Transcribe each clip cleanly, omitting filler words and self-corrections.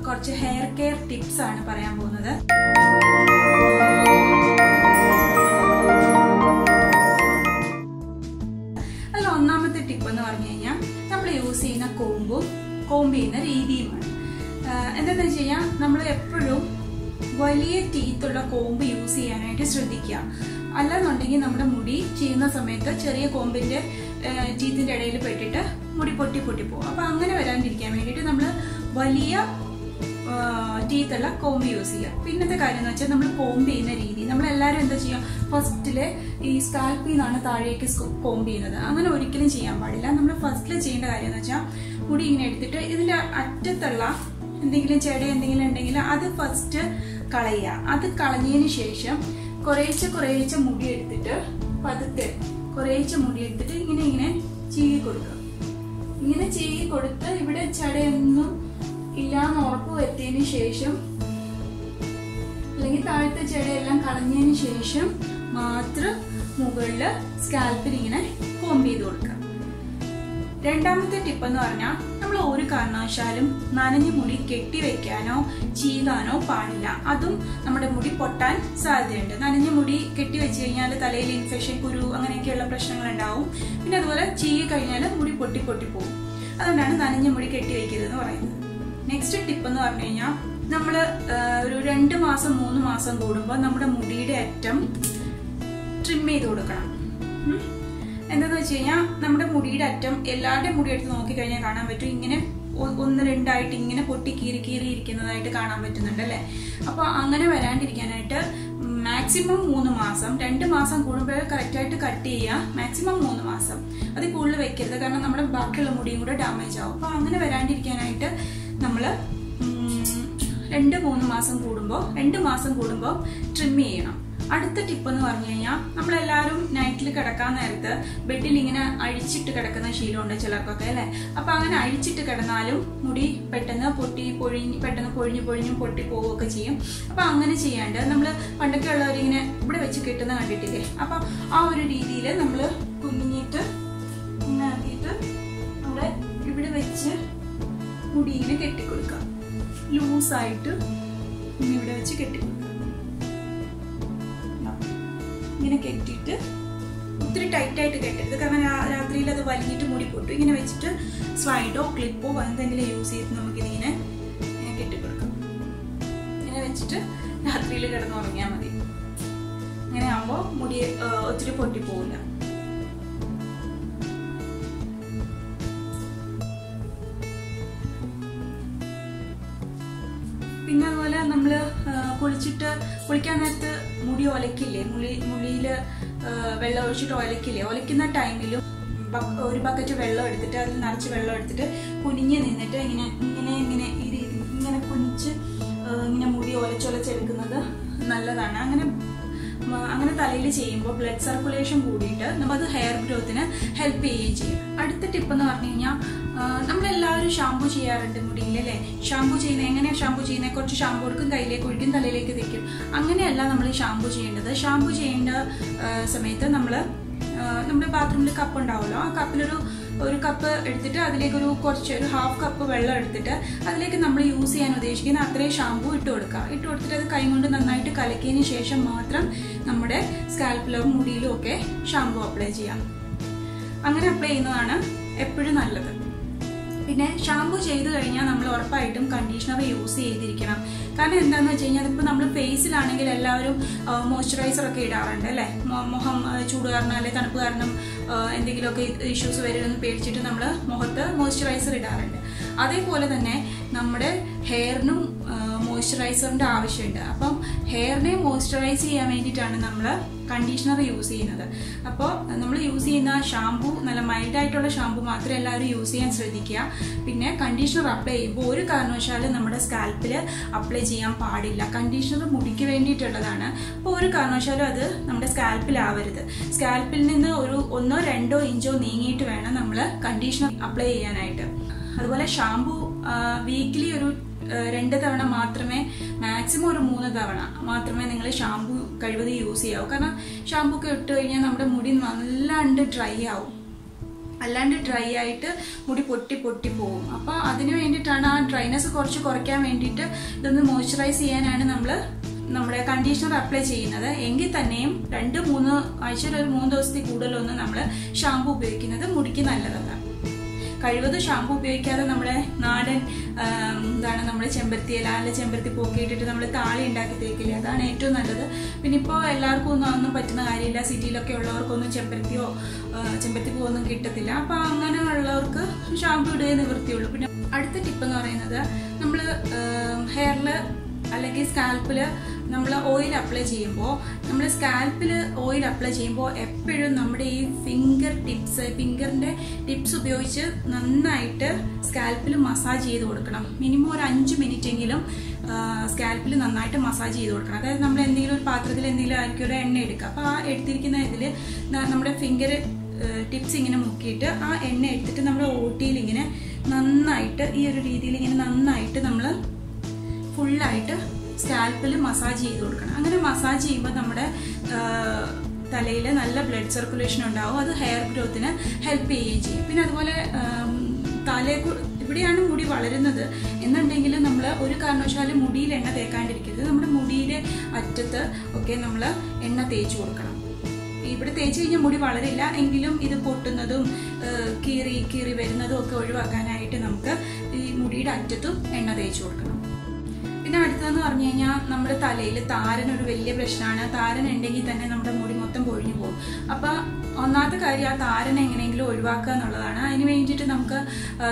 കുറച്ച് hair care tips ആണ് പറയാൻ പോകുന്നത്. അതിൽ ഒന്നാമത്തെ ടിപ്പ് എന്ന് പറഞ്ഞു കഴിഞ്ഞാൽ നമ്മൾ യൂസ് ചെയ്യുന്ന കോംബ് ചെയ്യുന്ന രീതിയുമാണ്. എന്താണെന്ന് വെച്ച് കഴിഞ്ഞാൽ നമ്മൾ എപ്പോഴും വലിയ ടീത്തുള്ള കോംബ് യൂസ് ചെയ്യാനായിട്ട് ശ്രദ്ധിക്കുക. അല്ലാന്നുണ്ടെങ്കിൽ നമ്മുടെ മുടി ചെയ്യുന്ന സമയത്ത് ചെറിയ കോമ്പിന്റെ ടീത്തിന്റെ ഇടയിൽ പെട്ടിട്ട് മുടി പൊട്ടി പോകും. അപ്പൊ അങ്ങനെ വരാണ്ടിരിക്കാൻ വേണ്ടിയിട്ട് നമ്മൾ വലിയ ടീത്തുള്ള കോംബ് യൂസ് ചെയ്യുക. പിന്നത്തെ കാര്യം എന്ന് വെച്ചാൽ നമ്മൾ കോംബ് ചെയ്യുന്ന രീതി, നമ്മളെല്ലാവരും എന്താ ചെയ്യുക, ഫസ്റ്റില് ഈ സ്കാൽപ്പിൽ നിന്നാണ് താഴേക്ക് കോംബ് ചെയ്യുന്നത്. അങ്ങനെ ഒരിക്കലും ചെയ്യാൻ പാടില്ല. നമ്മൾ ഫസ്റ്റില് ചെയ്യേണ്ട കാര്യം എന്ന് വെച്ചാൽ മുടി ഇങ്ങനെ എടുത്തിട്ട് ഇതിന്റെ അറ്റത്തുള്ള എന്തെങ്കിലും ചെടി എന്തെങ്കിലും ഉണ്ടെങ്കിൽ അത് ഫസ്റ്റ് കളയുക. അത് കളഞ്ഞതിന് ശേഷം കുറേശ്ശെ മുടി എടുത്തിട്ട് പതുക്കെ കുറേശ്ശെ മുടി എടുത്തിട്ട് ഇങ്ങനെ ചീകി കൊടുക്കുക. ഇങ്ങനെ ചീകി കൊടുത്ത് ഇവിടെ ചെടയൊന്നും ഇല്ലാന്ന് ഉറപ്പ് വരുത്തിയതിന് ശേഷം, അല്ലെങ്കിൽ താഴത്തെ ചെടയെല്ലാം കളഞ്ഞതിന് ശേഷം മാത്രം മുകളില് സ്കാൽപ്പിൽ ഇങ്ങനെ കോംബ് ചെയ്ത് കൊടുക്കുക. രണ്ടാമത്തെ ടിപ്പ് എന്ന് പറഞ്ഞാൽ നമ്മൾ ഒരു കാരണവശാലും നനഞ്ഞ മുടി കെട്ടിവെക്കാനോ ചീകാനോ പാടില്ല. അതും നമ്മുടെ മുടി പൊട്ടാൻ സാധ്യതയുണ്ട്. നനഞ്ഞ മുടി കെട്ടിവെച്ച് കഴിഞ്ഞാൽ തലയിൽ ഇൻഫെക്ഷൻ, കുരു അങ്ങനെയൊക്കെയുള്ള പ്രശ്നങ്ങൾ ഉണ്ടാവും. പിന്നെ അതുപോലെ ചീകി കഴിഞ്ഞാൽ മുടി പൊട്ടി പോകും. അതുകൊണ്ടാണ് നനഞ്ഞ മുടി കെട്ടിവെക്കരുതെന്ന് പറയുന്നത്. നെക്സ്റ്റ് ടിപ്പ് എന്ന് പറഞ്ഞു കഴിഞ്ഞാൽ നമ്മൾ ഒരു 2 മാസം 3 മാസം കൂടുമ്പോൾ നമ്മുടെ മുടിയുടെ അറ്റം ട്രിം ചെയ്ത് കൊടുക്കണം. എന്താന്ന് വെച്ച് കഴിഞ്ഞാൽ നമ്മുടെ മുടിയുടെ അറ്റം എല്ലാവരുടെയും മുടി എടുത്ത് നോക്കിക്കഴിഞ്ഞാൽ കാണാൻ പറ്റും, ഇങ്ങനെ 1-2 ഇങ്ങനെ പൊട്ടി കീറി ഇരിക്കുന്നതായിട്ട് കാണാൻ പറ്റുന്നുണ്ട് അല്ലെ. അപ്പൊ അങ്ങനെ വരാണ്ടിരിക്കാനായിട്ട് മാക്സിമം 3 മാസം, 2 മാസം കൂടുമ്പോൾ കറക്റ്റ് ആയിട്ട് കട്ട് ചെയ്യുക. മാക്സിമം 3 മാസം, അത് കൂടുതൽ വെക്കരുത്. കാരണം നമ്മുടെ ബാക്കിയുള്ള മുടിയും കൂടെ ഡാമേജ് ആവും. അപ്പൊ അങ്ങനെ വരാണ്ടിരിക്കാനായിട്ട് നമ്മള് 2-3 മാസം കൂടുമ്പോൾ ട്രിം ചെയ്യണം. അടുത്ത ടിപ്പ് എന്ന് പറഞ്ഞു കഴിഞ്ഞാൽ നമ്മളെല്ലാവരും നൈറ്റിൽ കിടക്കാൻ നേരത്ത് ബെഡിൽ ഇങ്ങനെ അഴിച്ചിട്ട് കിടക്കുന്ന ശീലമുണ്ട് ചിലർക്കൊക്കെ അല്ലെ. അപ്പൊ അങ്ങനെ അഴിച്ചിട്ട് കിടന്നാലും മുടി പെട്ടെന്ന് പെട്ടെന്ന് പൊഴിഞ്ഞു പൊട്ടി പോവുകയൊക്കെ ചെയ്യും. അപ്പൊ അങ്ങനെ ചെയ്യാണ്ട് നമ്മൾ പണ്ടൊക്കെ ഉള്ളവരിങ്ങനെ ഇവിടെ വെച്ച് കെട്ടുന്ന കണ്ടിട്ടില്ലേ. അപ്പൊ ആ ഒരു രീതിയിൽ നമ്മൾ കുനിഞ്ഞിട്ട് ഇങ്ങനെ ആക്കിയിട്ട് നമ്മളെ ഇവിടെ വെച്ച് മുടി ഇങ്ങനെ കെട്ടിക്കൊടുക്കുക. ലൂസായിട്ട് ഇവിടെ വെച്ച് കെട്ടിക്കൊടുക്കുക. ഇങ്ങനെ കെട്ടിയിട്ട് ഒത്തിരി ടൈറ്റായിട്ട് കെട്ടരുത്. കാരണം രാത്രിയിൽ അത് വലിഞ്ഞിട്ട് മുടി പൊട്ടും. ഇങ്ങനെ വെച്ചിട്ട് സ്ലൈഡോ ക്ലിപ്പോ എന്തെങ്കിലും യൂസ് ചെയ്ത് നമുക്കിതിങ്ങനെ കെട്ടിക്കൊടുക്കാം. ഇങ്ങനെ വെച്ചിട്ട് രാത്രിയിൽ കിടന്നുറങ്ങിയാൽ മതി. അങ്ങനെ ആകുമ്പോൾ മുടി ഒത്തിരി പൊട്ടിപ്പോവില്ല. പിന്നെ അതുപോലെ നമ്മള് കുളിക്കാൻ നേരത്ത് മുടി ഒലക്കില്ലേ, മുടിയില് വെള്ളം ഒഴിച്ചിട്ട് ഒലക്കില്ലേ, ഒലക്കുന്ന ടൈമിലും ഒരു ബക്കറ്റ് വെള്ളം എടുത്തിട്ട് അതിൽ നിറച്ച് വെള്ളം എടുത്തിട്ട് കുനിഞ്ഞ് നിന്നിട്ട് ഇങ്ങനെ കുനിച്ച് ഇങ്ങനെ മുടി ഒലച്ചെടുക്കുന്നത് നല്ലതാണ്. അങ്ങനെ തലയിൽ ചെയ്യുമ്പോൾ ബ്ലഡ് സർക്കുലേഷൻ കൂടിയിട്ട് അത് ഹെയർ ഗ്രോത്തിന് ഹെൽപ്പ് ചെയ്യുകയും ചെയ്യും. അടുത്ത ടിപ്പ് എന്ന് പറഞ്ഞു കഴിഞ്ഞാൽ നമ്മളെല്ലാവരും ഷാമ്പു ചെയ്യാറുണ്ട് മുടിയിൽ അല്ലേ. എങ്ങനെയാണ് ഷാമ്പു ചെയ്യുന്നത്? കുറച്ച് ഷാമ്പു എടുക്കും, കയ്യിലേക്ക് ഒഴിക്കും, തലയിലേക്ക് തേക്കും. അങ്ങനെയല്ല നമ്മൾ ഷാമ്പു ചെയ്യേണ്ടത്. ഷാമ്പു ചെയ്യേണ്ട സമയത്ത് നമ്മുടെ ബാത്റൂമിൽ കപ്പ് ഉണ്ടാവുമല്ലോ, ആ കപ്പിലൊരു കപ്പ് എടുത്തിട്ട് അതിലേക്ക് ഒരു 1/2 കപ്പ് വെള്ളം എടുത്തിട്ട് അതിലേക്ക് നമ്മൾ യൂസ് ചെയ്യാൻ ഉദ്ദേശിക്കുന്ന അത്രയും ഷാമ്പു ഇട്ട് കൊടുത്തിട്ട് അത് കൈ കൊണ്ട് നന്നായിട്ട് കലക്കിയതിന് ശേഷം മാത്രം നമ്മുടെ സ്കാൽപ്പിലും മുടിയിലും ഒക്കെ ഷാമ്പു അപ്ലൈ ചെയ്യാം. അങ്ങനെ അപ്ലൈ ചെയ്യുന്നതാണ് എപ്പോഴും നല്ലത്. പിന്നെ ഷാമ്പു ചെയ്ത് കഴിഞ്ഞാൽ നമ്മൾ ഉറപ്പായിട്ടും കണ്ടീഷണർ യൂസ് ചെയ്തിരിക്കണം. കാരണം എന്താണെന്ന് വെച്ച് കഴിഞ്ഞാൽ ഇപ്പോൾ നമ്മൾ ഫേസിലാണെങ്കിൽ എല്ലാവരും മോയ്സ്ചറൈസർ ഒക്കെ ഇടാറുണ്ട് അല്ലേ. മുഖം ചൂട് കാരണം അല്ലെങ്കിൽ തണുപ്പ് കാരണം എന്തെങ്കിലുമൊക്കെ ഇഷ്യൂസ് വരുമെന്ന് പേടിച്ചിട്ട് നമ്മൾ മുഖത്ത് മോയ്സ്ചറൈസർ ഇടാറുണ്ട്. അതേപോലെ തന്നെ നമ്മുടെ ഹെയറിനും മോയ്സ്ചറൈസറിന്റെ ആവശ്യമുണ്ട്. അപ്പം ഹെയറിനെ മോയ്സ്ചറൈസ് ചെയ്യാൻ വേണ്ടിയിട്ടാണ് നമ്മൾ കണ്ടീഷണർ യൂസ് ചെയ്യുന്നത്. അപ്പോൾ നമ്മൾ യൂസ് ചെയ്യുന്ന ഷാമ്പു നല്ല മൈൽഡായിട്ടുള്ള ഷാമ്പു മാത്രമേ എല്ലാവരും യൂസ് ചെയ്യാൻ ശ്രദ്ധിക്കുക. പിന്നെ കണ്ടീഷണർ അപ്ലൈ ചെയ്യുമ്പോൾ ഒരു കാരണവശാലും നമ്മുടെ സ്കാൽപ്പിൽ അപ്ലൈ ചെയ്യാൻ പാടില്ല. കണ്ടീഷണർ മുടിക്ക് വേണ്ടിയിട്ടുള്ളതാണ്. അപ്പോൾ ഒരു കാരണവശാലും അത് നമ്മുടെ സ്കാൽപ്പിലാവരുത്. സ്കാൽപ്പിൽ നിന്ന് ഒരു 1-2 ഇഞ്ചോ നീങ്ങിയിട്ട് വേണം നമ്മൾ കണ്ടീഷണർ അപ്ലൈ ചെയ്യാനായിട്ട്. അതുപോലെ ഷാമ്പു വീക്കിലി ഒരു 2 തവണ മാത്രമേ, മാക്സിമം ഒരു 3 തവണ മാത്രമേ നിങ്ങൾ ഷാമ്പു കഴിവതും യൂസ് ചെയ്യാവൂ. കാരണം ഷാമ്പു ഒക്കെ ഇട്ട് കഴിഞ്ഞാൽ നമ്മുടെ മുടി നല്ലാണ്ട് ഡ്രൈ ആവും. അല്ലാണ്ട് ഡ്രൈ ആയിട്ട് മുടി പൊട്ടി പോകും. അപ്പോൾ അതിന് വേണ്ടിയിട്ടാണ്, ആ ഡ്രൈനെസ് കുറച്ച് കുറയ്ക്കാൻ വേണ്ടിയിട്ട് ഇതൊന്ന് മോയ്സ്ചറൈസ് ചെയ്യാനാണ് നമ്മൾ നമ്മുടെ കണ്ടീഷണർ അപ്ലൈ ചെയ്യുന്നത്. എങ്കിൽ തന്നെയും 2-3 ആഴ്ചയിൽ ഒരു 3 ദിവസത്തിൽ കൂടുതലൊന്നും നമ്മൾ ഷാമ്പു ഉപയോഗിക്കുന്നത് മുടിക്ക് നല്ലതല്ല. കഴിവതും ഷാമ്പു ഉപയോഗിക്കാതെ നമ്മുടെ നാടൻ നമ്മുടെ ചെമ്പരത്തിയില അല്ലെ ചെമ്പരത്തി പോക്കിയിട്ടിട്ട് നമ്മൾ താളി ഉണ്ടാക്കി തേക്കില്ലേ, അതാണ് ഏറ്റവും നല്ലത്. പിന്നെ ഇപ്പോൾ എല്ലാവർക്കും ഒന്നും പറ്റുന്ന കാര്യമില്ല, സിറ്റിയിലൊക്കെ ഉള്ളവർക്കൊന്നും ചെമ്പരത്തി പൂവൊന്നും കിട്ടത്തില്ല. അപ്പോൾ അങ്ങനെയുള്ളവർക്ക് ഷാമ്പു ഇടുകയെ നിവൃത്തിയുള്ളൂ. പിന്നെ അടുത്ത ടിപ്പ് എന്ന് പറയുന്നത്, നമ്മൾ ഹെയറിൽ അല്ലെങ്കിൽ സ്കാൽപ്പിൽ നമ്മൾ ഓയിൽ അപ്ലൈ ചെയ്യുമ്പോൾ, നമ്മൾ സ്കാൽപ്പിൽ ഓയിൽ അപ്ലൈ ചെയ്യുമ്പോൾ എപ്പോഴും നമ്മുടെ ഈ ഫിംഗറിന്റെ ടിപ്സ് ഉപയോഗിച്ച് നന്നായിട്ട് സ്കാൽപ്പിൽ മസാജ് ചെയ്ത് കൊടുക്കണം. മിനിമം ഒരു 5 മിനിറ്റ് എങ്കിലും സ്കാൽപ്പിൽ നന്നായിട്ട് മസാജ് ചെയ്ത് കൊടുക്കണം. അതായത് നമ്മൾ എന്തെങ്കിലും ഒരു പാത്രത്തിൽ എന്തെങ്കിലും ആയിരിക്കും ഒരു എണ്ണ എടുക്കുക, അപ്പോൾ ആ എടുത്തിരിക്കുന്ന ഇതിൽ നമ്മുടെ ഫിംഗർ ടിപ്സ് ഇങ്ങനെ മുക്കിയിട്ട് ആ എണ്ണ എടുത്തിട്ട് നമ്മുടെ ഓട്ടിയിൽ ഇങ്ങനെ നന്നായിട്ട് ഈ ഒരു രീതിയിൽ ഇങ്ങനെ നന്നായിട്ട് നമ്മൾ ഫുള്ളായിട്ട് സ്കാൽപ്പിൽ മസാജ് ചെയ്ത് കൊടുക്കണം. അങ്ങനെ മസാജ് ചെയ്യുമ്പോൾ നമ്മുടെ തലയിൽ നല്ല ബ്ലഡ് സർക്കുലേഷൻ ഉണ്ടാവും. അത് ഹെയർ ഗ്രോത്തിന് ഹെൽപ്പ് ചെയ്യുകയും ചെയ്യും. പിന്നെ അതുപോലെ ഇവിടെയാണ് മുടി വളരുന്നത് എന്നുണ്ടെങ്കിൽ നമ്മൾ ഒരു കാരണവശാലും മുടിയിൽ എണ്ണ തേക്കാണ്ടിരിക്കരുത്. നമ്മുടെ മുടിയിലെ അറ്റത്ത് ഒക്കെ നമ്മൾ എണ്ണ തേച്ച് കൊടുക്കണം. ഇവിടെ തേച്ച് കഴിഞ്ഞാൽ മുടി വളരില്ല, എങ്കിലും ഇത് പൊട്ടുന്നതും കീറി വരുന്നതും ഒക്കെ ഒഴിവാക്കാനായിട്ട് നമുക്ക് ഈ മുടിയുടെ അറ്റത്തും എണ്ണ തേച്ച് കൊടുക്കണം. പിന്നെ അടുത്തതെന്ന് പറഞ്ഞു കഴിഞ്ഞാൽ, നമ്മുടെ തലയിൽ താരനൊരു വലിയ പ്രശ്നമാണ്. താരൻ ഉണ്ടെങ്കിൽ തന്നെ നമ്മുടെ മുടി മൊത്തം പൊഴിഞ്ഞു പോകും. അപ്പോൾ ഒന്നാമത്തെ കാര്യം, ആ താരനെ എങ്ങനെയെങ്കിലും ഒഴിവാക്കുക എന്നുള്ളതാണ്. അതിന് വേണ്ടിയിട്ട് നമുക്ക്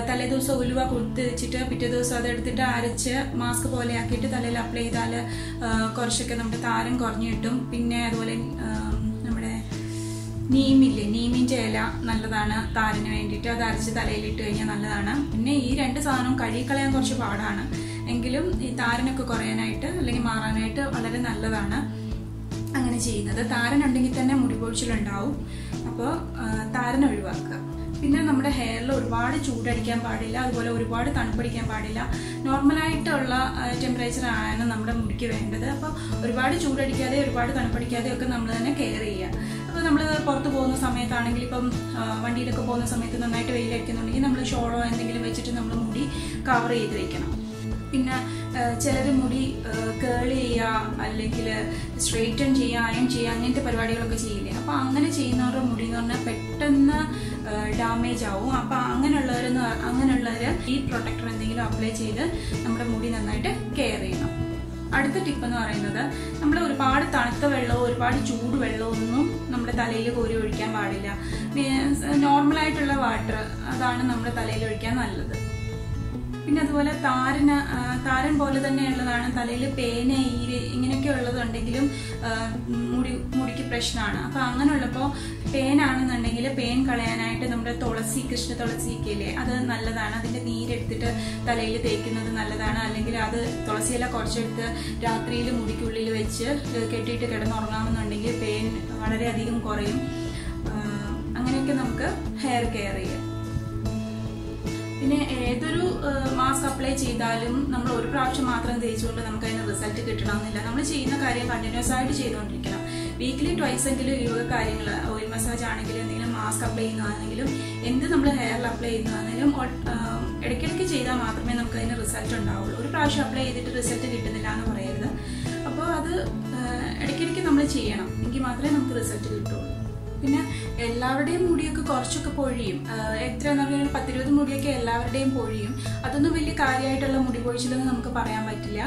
തലേദിവസം ഉലുവ കൊടുത്ത് വെച്ചിട്ട് പിറ്റേ ദിവസം അതെടുത്തിട്ട് അരച്ച് മാസ്ക് പോലെ ആക്കിയിട്ട് തലയിൽ അപ്ലൈ ചെയ്താൽ കുറച്ചൊക്കെ നമ്മുടെ താരൻ കുറഞ്ഞു കിട്ടും. പിന്നെ അതുപോലെ നമ്മുടെ നീമിന്റെ ഇല നല്ലതാണ് താരന് വേണ്ടിയിട്ട്, അത് അരച്ച് തലയിലിട്ട് കഴിഞ്ഞാൽ നല്ലതാണ്. പിന്നെ ഈ 2 സാധനവും കഴുകിക്കളയാൻ കുറച്ച് പാടാണ്, എങ്കിലും ഈ താരനൊക്കെ കുറയാനായിട്ട് അല്ലെങ്കിൽ മാറാനായിട്ട് വളരെ നല്ലതാണ് അങ്ങനെ ചെയ്യുന്നത്. താരനുണ്ടെങ്കിൽ തന്നെ മുടി പൊഴിച്ചിലുണ്ടാവും, അപ്പോൾ താരൻ ഒഴിവാക്കുക. പിന്നെ നമ്മുടെ ഹെയറിൽ ഒരുപാട് ചൂടടിക്കാൻ പാടില്ല, അതുപോലെ ഒരുപാട് തണുപ്പടിക്കാൻ പാടില്ല. നോർമലായിട്ടുള്ള ടെമ്പറേച്ചർ ആണ് നമ്മുടെ മുടിക്ക് വേണ്ടത്. അപ്പോൾ ഒരുപാട് ചൂടടിക്കാതെ ഒരുപാട് തണുപ്പടിക്കാതെ ഒക്കെ നമ്മൾ തന്നെ കെയർ ചെയ്യുക. അപ്പോൾ നമ്മൾ പുറത്ത് പോകുന്ന സമയത്താണെങ്കിൽ, ഇപ്പം വണ്ടിയിലൊക്കെ പോകുന്ന സമയത്ത് നന്നായിട്ട് വെയിലടിക്കുന്നുണ്ടെങ്കിൽ നമ്മൾ ഷോളോ എന്തെങ്കിലും വെച്ചിട്ട് നമ്മൾ മുടി കവർ ചെയ്ത് വെക്കണം. പിന്നെ ചിലർ മുടി കേൾ ചെയ്യുക അല്ലെങ്കിൽ സ്ട്രെയിറ്റൻ ചെയ്യുക, അയൺ ചെയ്യുക, അങ്ങനത്തെ പരിപാടികളൊക്കെ ചെയ്യില്ലേ. അപ്പോൾ അങ്ങനെ ചെയ്യുന്നവരുടെ മുടി എന്ന് പറഞ്ഞാൽ പെട്ടെന്ന് ഡാമേജ് ആവും. അപ്പോൾ അങ്ങനെയുള്ളവർ ഈ പ്രൊട്ടക്ടർ എന്തെങ്കിലും അപ്ലൈ ചെയ്ത് നമ്മുടെ മുടി നന്നായിട്ട് കെയർ ചെയ്യണം. അടുത്ത ടിപ്പ് എന്ന് പറയുന്നത്, നമ്മൾ ഒരുപാട് തണുത്ത വെള്ളമോ ഒരുപാട് ചൂട് വെള്ളമോ ഒന്നും നമ്മുടെ തലയിൽ കോരി ഒഴിക്കാൻ പാടില്ല. നോർമലായിട്ടുള്ള വാട്ടർ അതാണ് നമ്മുടെ തലയിൽ ഒഴിക്കാൻ നല്ലത്. പിന്നെ അതുപോലെ താരൻ പോലെ തന്നെയുള്ളതാണ് തലയിൽ പേന, ഈര് ഇങ്ങനെയൊക്കെ ഉള്ളതുണ്ടെങ്കിലും മുടിക്ക് പ്രശ്നമാണ്. അപ്പോൾ അങ്ങനെയുള്ളപ്പോൾ പേനാണെന്നുണ്ടെങ്കിൽ പേൻ കളയാനായിട്ട് നമ്മുടെ കൃഷ്ണ തുളസിയൊക്കെ ഇല്ലേ, അത് നല്ലതാണ്. അതിൻ്റെ നീരെടുത്തിട്ട് തലയിൽ തേക്കുന്നത് നല്ലതാണ്. അല്ലെങ്കിൽ അത് തുളസിയില കുറച്ചെടുത്ത് രാത്രിയിൽ മുടിക്കുള്ളിൽ വെച്ച് കെട്ടിയിട്ട് കിടന്നുറങ്ങാമെന്നുണ്ടെങ്കിൽ പേൻ വളരെയധികം കുറയും. അങ്ങനെയൊക്കെ നമുക്ക് ഹെയർ കെയർ ചെയ്യാം. പിന്നെ ഏതൊരു മാസ്ക് അപ്ലൈ ചെയ്താലും നമ്മൾ ഒരു പ്രാവശ്യം മാത്രം തേച്ചുകൊണ്ട് നമുക്ക് അതിന് റിസൾട്ട് കിട്ടണമെന്നില്ല. നമ്മൾ ചെയ്യുന്ന കാര്യം കണ്ടിന്യൂസ് ആയിട്ട് ചെയ്തുകൊണ്ടിരിക്കണം. വീക്കിലി ട്വൈസ് എങ്കിലും ഈ കാര്യങ്ങൾ, ഓയിൽ മസാജ് ആണെങ്കിലും എന്തെങ്കിലും മാസ്ക് അപ്ലൈ ചെയ്യുന്നതാണെങ്കിലും എന്ത് നമ്മൾ ഹെയറിൽ അപ്ലൈ ചെയ്യുന്നതാണെങ്കിലും ഇടയ്ക്കിടയ്ക്ക് ചെയ്താൽ മാത്രമേ നമുക്ക് അതിന് റിസൾട്ട് ഉണ്ടാവുള്ളൂ. ഒരു പ്രാവശ്യം അപ്ലൈ ചെയ്തിട്ട് റിസൾട്ട് കിട്ടുന്നില്ല എന്ന് പറയരുത്. അപ്പോൾ അത് ഇടയ്ക്കിടയ്ക്ക് നമ്മൾ ചെയ്യണം, എങ്കിൽ മാത്രമേ നമുക്ക് റിസൾട്ട് കിട്ടുള്ളൂ. പിന്നെ എല്ലാവരുടെയും മുടിയൊക്കെ കുറച്ചൊക്കെ പൊഴിയും. എത്ര എന്ന് പറഞ്ഞാൽ 10-20 മുടിയൊക്കെ എല്ലാവരുടെയും പൊഴിയും. അതൊന്നും വലിയ കാര്യമായിട്ടുള്ള മുടി പൊഴിച്ചിലൊന്നും നമുക്ക് പറയാൻ പറ്റില്ല.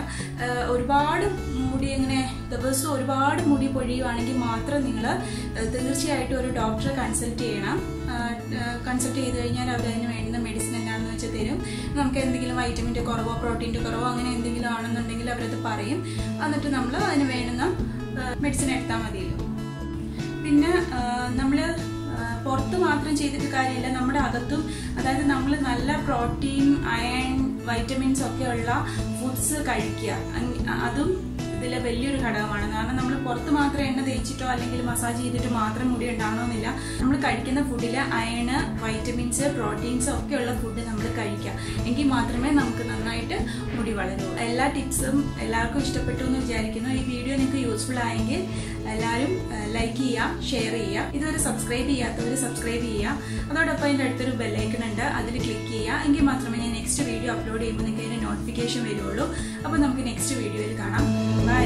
ഒരുപാട് മുടി ഇങ്ങനെ ദിവസം ഒരുപാട് മുടി പൊഴിയുവാണെങ്കിൽ മാത്രം നിങ്ങൾ തീർച്ചയായിട്ടും ഒരു ഡോക്ടറെ കൺസൾട്ട് ചെയ്യണം. കൺസൾട്ട് ചെയ്ത് കഴിഞ്ഞാൽ അവരതിന് വേണ്ടുന്ന മെഡിസിൻ എന്താണെന്ന് വെച്ചാൽ തരും. നമുക്ക് എന്തെങ്കിലും വൈറ്റമിൻ്റെ കുറവോ പ്രോട്ടീൻ്റെ കുറവോ അങ്ങനെ എന്തെങ്കിലും ആണെന്നുണ്ടെങ്കിൽ അവരത് പറയും. എന്നിട്ട് നമ്മൾ അതിന് വേണ്ടുന്ന മെഡിസിൻ എടുത്താൽ മതിയല്ലോ. പിന്നെ നമ്മൾ പുറത്ത് മാത്രം ചെയ്തിട്ട് കാര്യമില്ല, നമ്മുടെ അകത്തും, അതായത് നമ്മൾ നല്ല പ്രോട്ടീൻ, അയൺ, വൈറ്റമിൻസ് ഒക്കെ ഉള്ള ഫുഡ്സ് കഴിക്കുക. അതും ഇതിലെ വലിയൊരു ഘടകമാണ്. കാരണം നമ്മൾ പുറത്ത് മാത്രം എണ്ണ തേച്ചിട്ടോ അല്ലെങ്കിൽ മസാജ് ചെയ്തിട്ട് മാത്രം മുടി ഉണ്ടാകണമെന്നില്ല. നമ്മൾ കഴിക്കുന്ന ഫുഡിൽ അയണ്, വൈറ്റമിൻസ്, പ്രോട്ടീൻസ് ഒക്കെ ഉള്ള ഫുഡ് നമ്മൾ കഴിക്കുക. എങ്കിൽ മാത്രമേ നമുക്ക് നന്നായിട്ട് മുടി വളരൂ. എല്ലാ ടിപ്സും എല്ലാവർക്കും ഇഷ്ടപ്പെട്ടു എന്ന് വിചാരിക്കുന്നു. ഈ വീഡിയോ നിങ്ങൾക്ക് യൂസ്ഫുൾ ആയെങ്കിൽ എല്ലാവരും ലൈക്ക് ചെയ്യുക, ഷെയർ ചെയ്യുക. ഇതുവരെ സബ്സ്ക്രൈബ് ചെയ്യാത്തവർ സബ്സ്ക്രൈബ് ചെയ്യുക. അതോടൊപ്പം അതിൻ്റെ അടുത്തൊരു ബെല്ലൈക്കൺ ഉണ്ട്, അതിൽ ക്ലിക്ക് ചെയ്യുക. എങ്കിൽ മാത്രമേ ഞാൻ നെക്സ്റ്റ് വീഡിയോ അപ്ലോഡ് ചെയ്യുമ്പോൾ നിങ്ങൾക്ക് അതിൻ്റെ നോട്ടിഫിക്കേഷൻ വരുള്ളൂ. അപ്പോൾ നമുക്ക് നെക്സ്റ്റ് വീഡിയോയിൽ കാണാം. ബൈ.